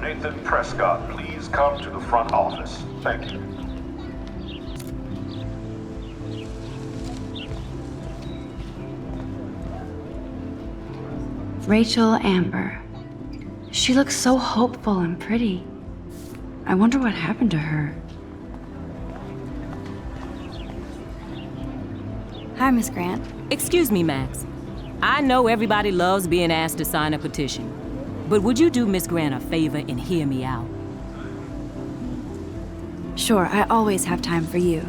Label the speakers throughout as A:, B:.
A: Nathan Prescott, please come to the front office. Thank you.
B: Rachel Amber. She looks so hopeful and pretty. I wonder what happened to her. Hi, Miss Grant.
C: Excuse me, Max. I know everybody loves being asked to sign a petition, but would you do Miss Grant a favor and hear me out?
B: Sure, I always have time for you.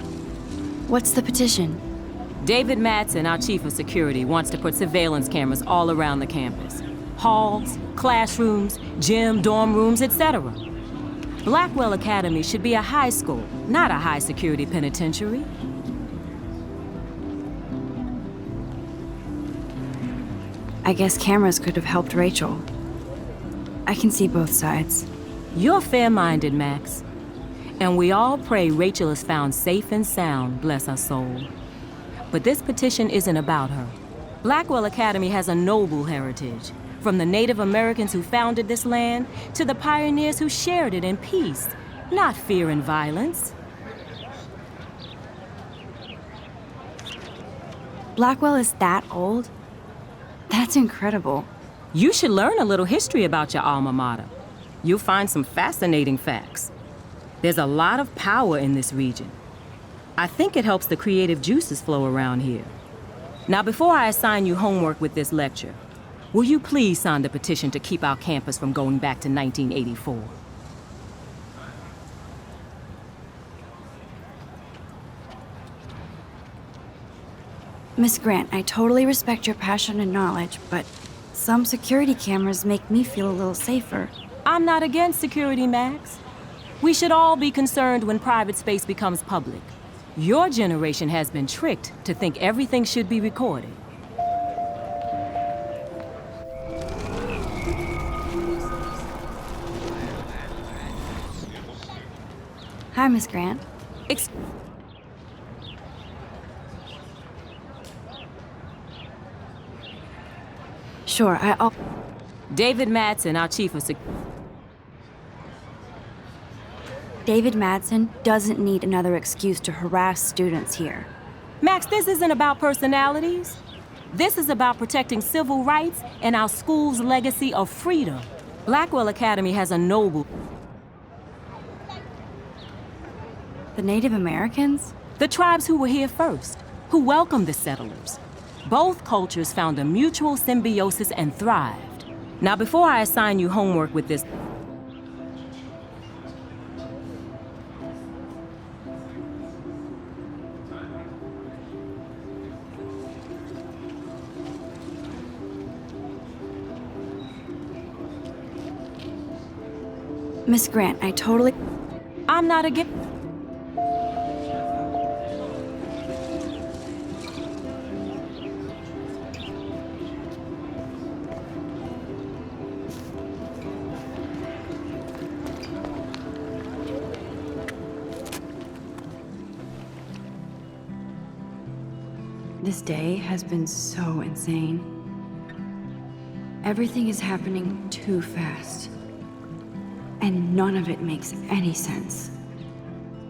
B: What's the petition?
C: David Madsen, our chief of security, wants to put surveillance cameras all around the campus. Halls, classrooms, gym, dorm rooms, etc. Blackwell Academy should be a high school, not a high-security penitentiary.
B: I guess cameras could have helped Rachel. I can see both sides.
C: You're fair-minded, Max. And we all pray Rachel is found safe and sound, bless her soul. But this petition isn't about her. Blackwell Academy has a noble heritage, from the Native Americans who founded this land to the pioneers who shared it in peace, not fear and violence.
B: Blackwell is that old? That's incredible.
C: You should learn a little history about your alma mater. You'll find some fascinating facts. There's a lot of power in this region. I think it helps the creative juices flow around here. Now, before I assign you homework with this lecture, will you please sign the petition to keep our campus from going back to 1984?
B: Miss Grant, I totally respect your passion and knowledge, but some security cameras make me feel a little safer.
C: I'm not against security, Max. We should all be concerned when private space becomes public. Your generation has been tricked to think everything should be recorded.
B: Hi, Miss Grant. Sure,
C: David Madsen, our chief of security.
B: David Madsen doesn't need another excuse to harass students here.
C: Max, this isn't about personalities. This is about protecting civil rights and our school's legacy of freedom. Blackwell Academy has a noble...
B: The Native Americans?
C: The tribes who were here first, who welcomed the settlers. Both cultures found a mutual symbiosis and thrived. Now, before I assign you homework with this...
B: Miss Grant,
C: I'm not against...
B: This day has been so insane. Everything is happening too fast. And none of it makes any sense.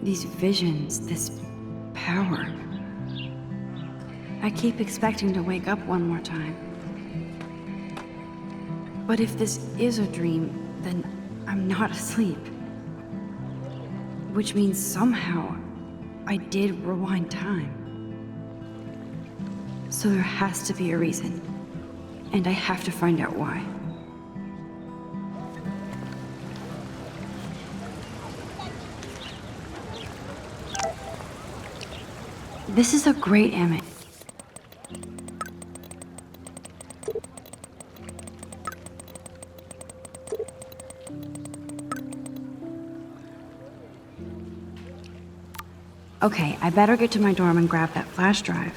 B: These visions, this power. I keep expecting to wake up one more time. But if this is a dream, then I'm not asleep. Which means somehow I did rewind time. So there has to be a reason. And I have to find out why. This is a great image. Okay, I better get to my dorm and grab that flash drive.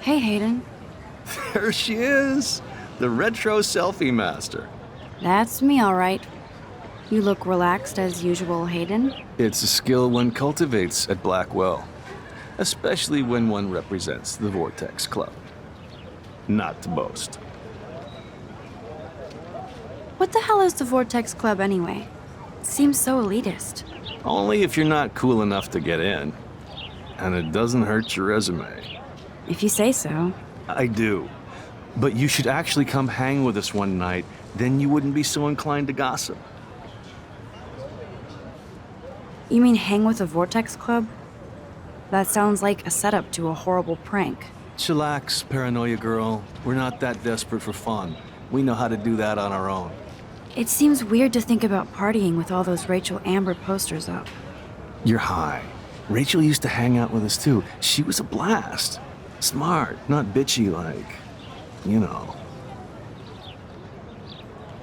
B: Hey, Hayden.
D: There she is, the retro selfie master.
B: That's me, all right. You look relaxed as usual, Hayden.
D: It's a skill one cultivates at Blackwell, especially when one represents the Vortex Club. Not to boast.
B: What the hell is the Vortex Club anyway? It seems so elitist.
D: Only if you're not cool enough to get in. And it doesn't hurt your resume.
B: If you say so.
D: I do. But you should actually come hang with us one night, then you wouldn't be so inclined to gossip.
B: You mean hang with the Vortex Club? That sounds like a setup to a horrible prank.
D: Chillax, paranoia girl. We're not that desperate for fun. We know how to do that on our own.
B: It seems weird to think about partying with all those Rachel Amber posters up.
D: You're high. Rachel used to hang out with us too. She was a blast. Smart, not bitchy like, you know.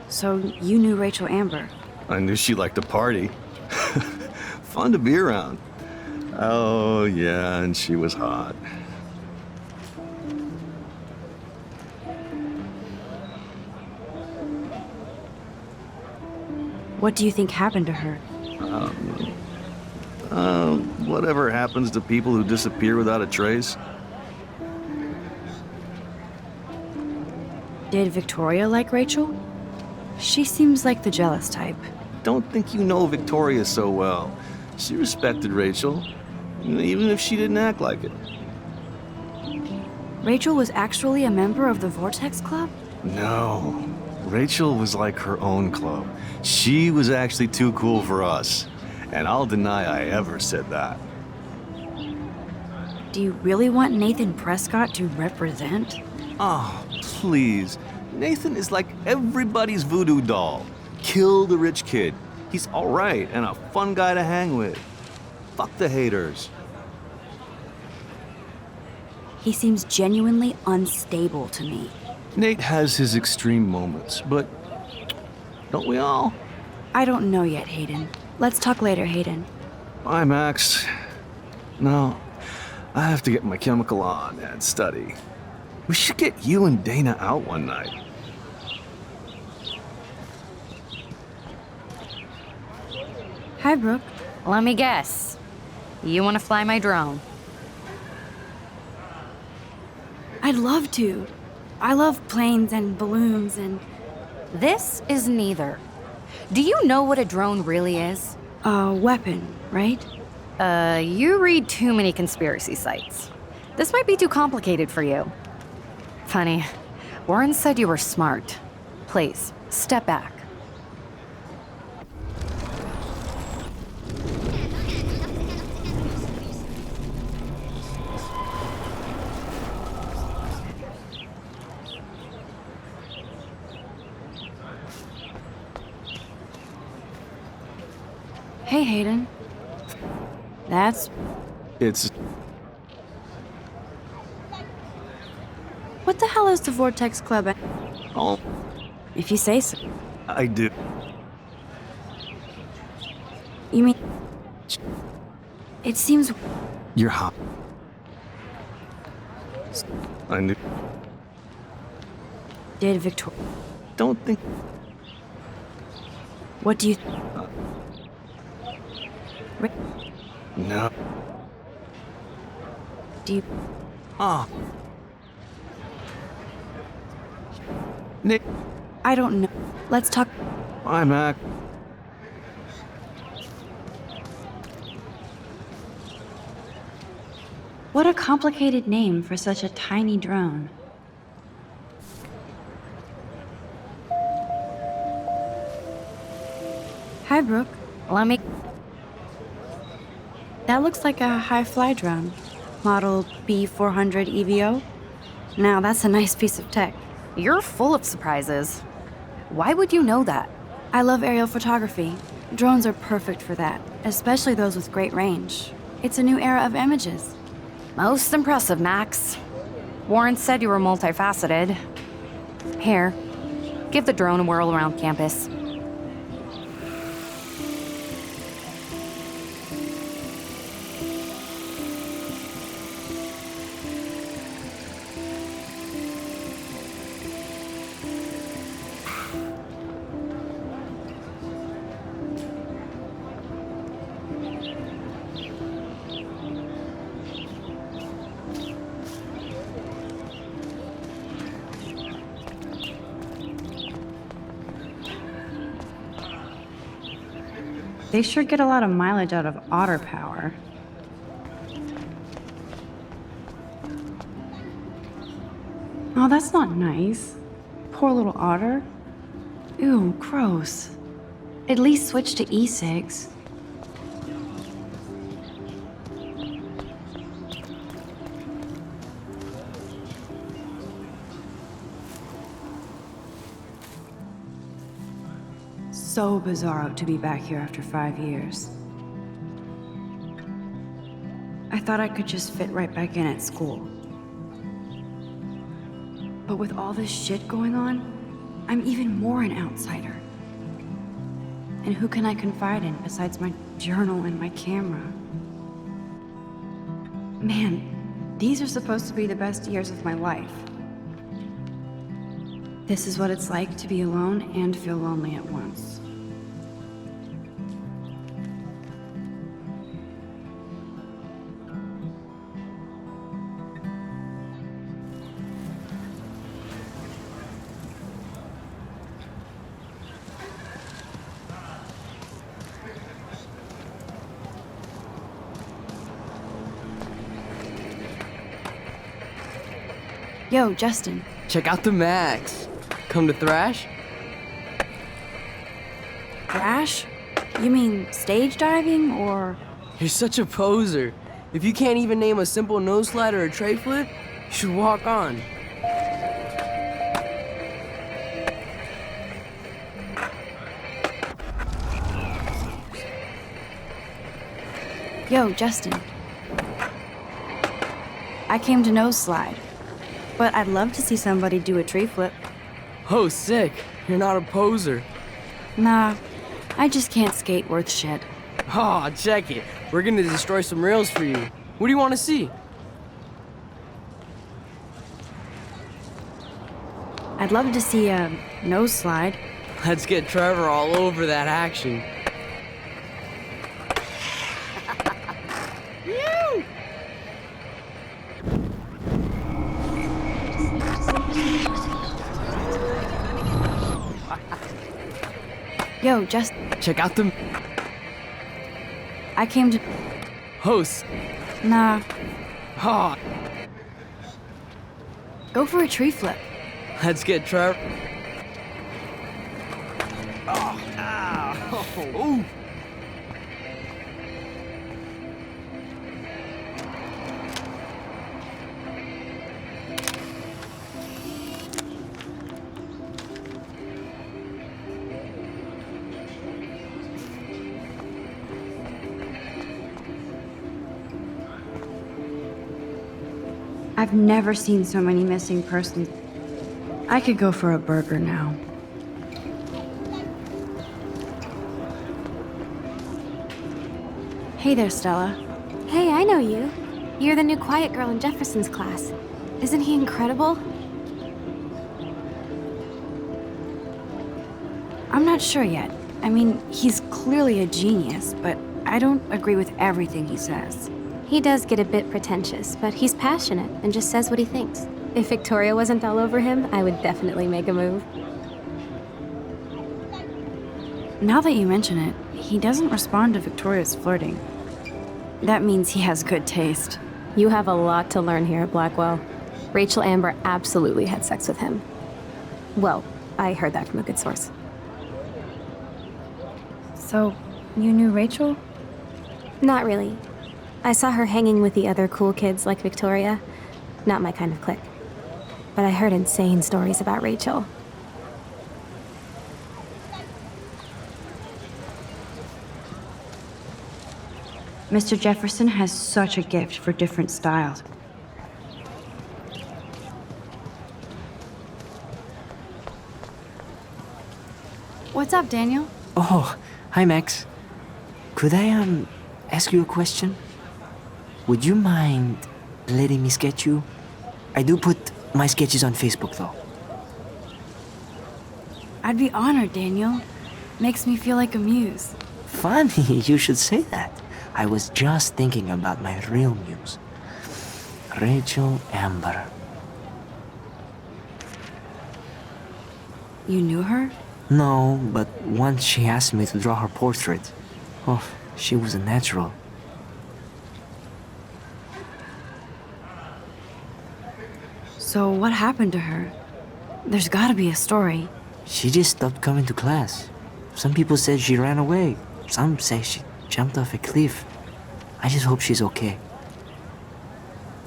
B: So you knew Rachel Amber?
D: I knew she liked to party. Fun to be around. Oh, yeah, and she was hot.
B: What do you think happened to her?
D: Whatever happens to people who disappear without a trace.
B: Did Victoria like Rachel? She seems like the jealous type.
D: Don't think you know Victoria so well. She respected Rachel, even if she didn't act like it.
B: Rachel was actually a member of the Vortex Club?
D: No. Rachel was like her own club. She was actually too cool for us. And I'll deny I ever said that.
B: Do you really want Nathan Prescott to represent?
D: Oh, please. Nathan is like everybody's voodoo doll. Kill the rich kid. He's all right and a fun guy to hang with. Fuck the haters.
B: He seems genuinely unstable to me.
D: Nate has his extreme moments, but don't we all?
B: I don't know yet, Hayden. Let's talk later, Hayden.
D: Bye, Max. No, I have to get my chemical on and study. We should get you and Dana out one night.
B: Hi, Brooke.
E: Let me guess. You want to fly my drone?
B: I'd love to. I love planes and balloons and...
E: This is neither. Do you know what a drone really is?
B: a weapon, right?
E: You read too many conspiracy sites. This might be too complicated for you. Funny, Warren said you were smart. Please, step back.
B: Hey, Hayden.
D: It's...
B: What the hell is the Vortex Club?
D: Oh,
B: If you say so.
D: I do.
B: You mean... It seems...
D: You're hot. I knew...
B: Did Victoria...
D: Don't think...
B: What do you...
D: No.
B: Do you...
D: Ah. Nick,
B: I don't know. Let's talk...
D: hi, Mac.
B: What a complicated name for such a tiny drone. Hi, Brooke.
E: Let me...
B: That looks like a high-fly drone. Model B400 EVO. Now, that's a nice piece of tech.
E: You're full of surprises. Why would you know that?
B: I love aerial photography. Drones are perfect for that, especially those with great range. It's a new era of images.
E: Most impressive, Max. Warren said you were multifaceted. Here, give the drone a whirl around campus.
B: They sure get a lot of mileage out of otter power. Oh, that's not nice. Poor little otter. Ew, gross. At least switch to e-cigs. So bizarro to be back here after 5 years. I thought I could just fit right back in at school. But with all this shit going on, I'm even more an outsider. And who can I confide in besides my journal and my camera? Man, these are supposed to be the best years of my life. This is what it's like to be alone and feel lonely at once. Yo, Justin.
F: Check out the Max. Come to thrash?
B: Thrash? You mean stage diving, or...?
F: You're such a poser. If you can't even name a simple nose slide or a tray flip, you should walk on.
B: Yo, Justin. I came to nose slide, but I'd love to see somebody do a tree flip.
F: Oh, sick. You're not a poser.
B: Nah, I just can't skate worth shit.
F: Aw, check it. We're gonna destroy some rails for you. What do you want to see?
B: I'd love to see a nose slide.
F: Let's get Trevor all over that action.
B: Yo, just...
F: Check out the...
B: I came to...
F: Host.
B: Nah,
F: Aw,
B: go for a tree flip.
F: let's get Trevor.
D: Ooh.
B: I've never seen so many missing persons. I could go for a burger now. Hey there, Stella.
G: Hey, I know you. You're the new quiet girl in Jefferson's class. Isn't he incredible?
B: I'm not sure yet. I mean, he's clearly a genius, but I don't agree with everything he says.
G: He does get a bit pretentious, but he's passionate and just says what he thinks. If Victoria wasn't all over him, I would definitely make a move.
B: Now that you mention it, he doesn't respond to Victoria's flirting. That means he has good taste.
G: You have a lot to learn here at Blackwell. Rachel Amber absolutely had sex with him. Well, I heard that from a good source.
B: So, you knew Rachel?
G: Not really. I saw her hanging with the other cool kids like Victoria. Not my kind of clique. But I heard insane stories about Rachel.
B: Mr. Jefferson has such a gift for different styles. What's up, Daniel?
H: Oh, hi Max. Could I ask you a question? Would you mind letting me sketch you? I do put my sketches on Facebook though.
B: I'd be honored, Daniel. Makes me feel like a muse.
H: Funny, you should say that. I was just thinking about my real muse. Rachel Amber.
B: You knew her?
H: No, but once she asked me to draw her portrait. Oh, she was a natural.
B: So what happened to her? There's gotta be a story.
H: She just stopped coming to class. Some people said she ran away. Some say she jumped off a cliff. I just hope she's okay.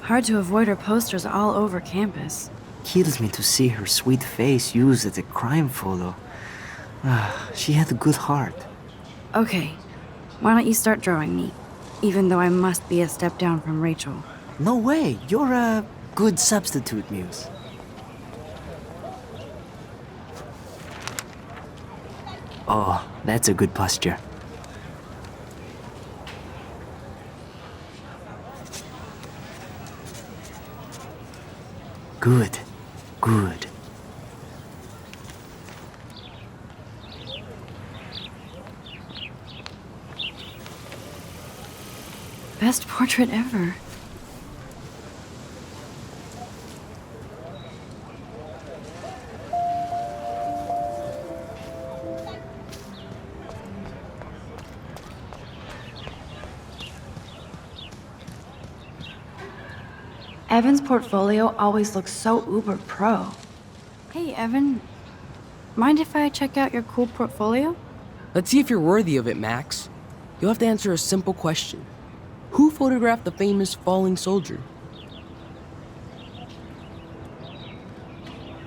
B: Hard to avoid her posters all over campus.
H: Kills me to see her sweet face used as a crime photo. She had a good heart.
B: Okay, why don't you start drawing me? Even though I must be a step down from Rachel.
H: No way, you're a good substitute, Muse. Oh, that's a good posture. Good, good.
B: Best portrait ever. Evan's portfolio always looks so uber pro. Hey, Evan. Mind if I check out your cool portfolio?
F: Let's see if you're worthy of it, Max. You'll have to answer a simple question. Who photographed the famous falling soldier?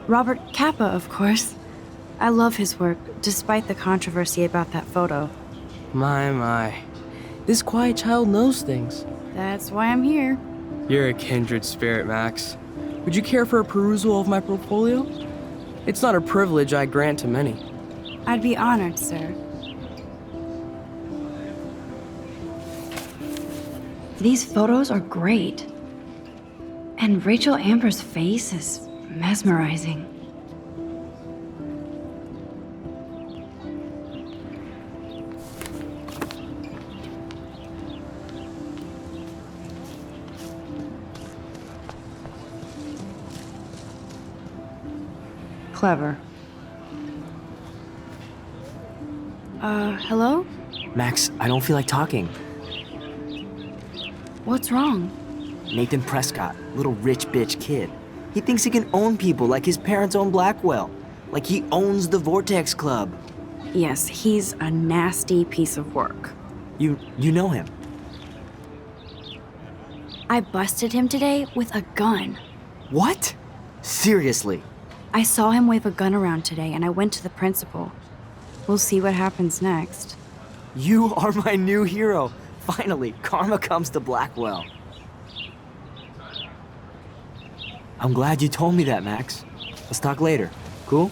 B: Robert Capa, of course. I love his work, despite the controversy about that photo.
F: My. This quiet child knows things.
B: That's why I'm here.
F: You're a kindred spirit, Max. Would you care for a perusal of my portfolio? It's not a privilege I grant to many.
B: I'd be honored, sir. These photos are great. And Rachel Amber's face is mesmerizing. Clever. Hello?
H: Max, I don't feel like talking.
B: What's wrong?
H: Nathan Prescott, little rich bitch kid. He thinks he can own people like his parents own Blackwell. Like he owns the Vortex Club.
B: Yes, he's a nasty piece of work.
H: You know him?
B: I busted him today with a gun.
H: What? Seriously?
B: I saw him wave a gun around today and I went to the principal. We'll see what happens next.
H: You are my new hero. Finally, karma comes to Blackwell. I'm glad you told me that, Max. Let's talk later. Cool?